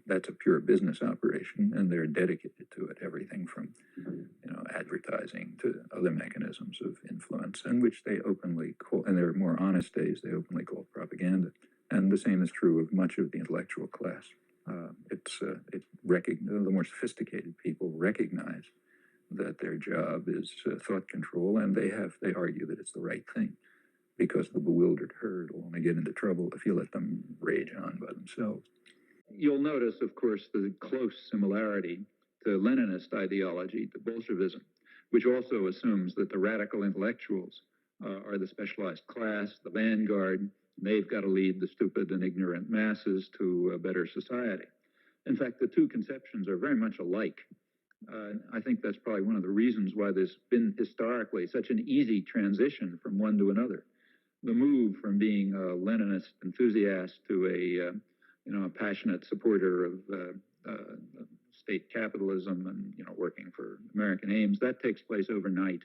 that's a pure business operation, and they're dedicated to it. Everything from advertising to other mechanisms of influence, and which they openly call, and there are more honest days, they openly call propaganda. And the same is true of much of the intellectual class. The more sophisticated people recognize that their job is thought control, and they argue that it's the right thing, because the bewildered herd will only get into trouble if you let them rage on by themselves. You'll notice, of course, the close similarity to Leninist ideology, to Bolshevism, which also assumes that the radical intellectuals are the specialized class, the vanguard. They've got to lead the stupid and ignorant masses to a better society. In fact, the two conceptions are very much alike. I think that's probably one of the reasons why there's been historically such an easy transition from one to another. The move from being a Leninist enthusiast to a passionate supporter of state capitalism and working for American aims, that takes place overnight.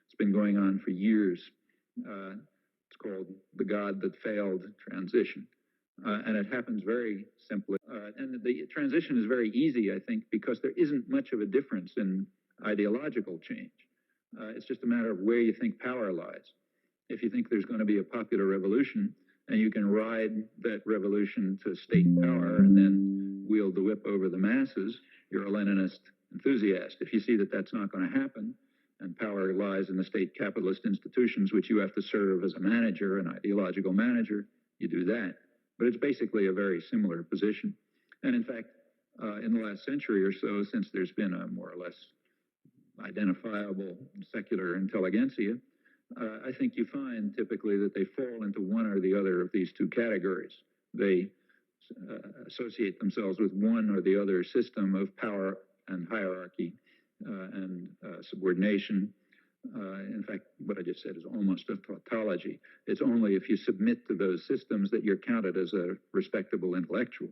It's been going on for years. It's called the God that failed transition. And it happens very simply. And the transition is very easy, I think, because there isn't much of a difference in ideological change. It's just a matter of where you think power lies. If you think there's going to be a popular revolution, and you can ride that revolution to state power and then wield the whip over the masses, you're a Leninist enthusiast. If you see that that's not going to happen, and power lies in the state capitalist institutions, which you have to serve as a manager, an ideological manager, you do that. But it's basically a very similar position. And in fact, in the last century or so, since there's been a more or less identifiable secular intelligentsia, I think you find typically that they fall into one or the other of these two categories. They associate themselves with one or the other system of power and hierarchy and subordination. In fact, what I just said is almost a tautology. It's only if you submit to those systems that you're counted as a respectable intellectual,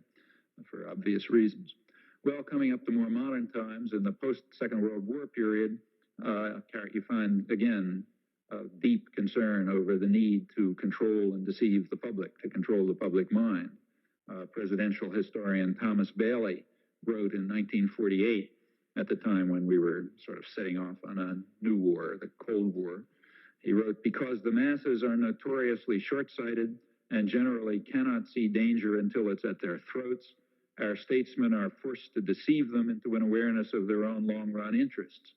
for obvious reasons. Well, coming up to more modern times, in the post-Second World War period, you find, again, a deep concern over the need to control and deceive the public, to control the public mind. Presidential historian Thomas Bailey wrote in 1948, at the time when we were sort of setting off on a new war, the Cold War, he wrote, "Because the masses are notoriously short-sighted and generally cannot see danger until it's at their throats, our statesmen are forced to deceive them into an awareness of their own long-run interests.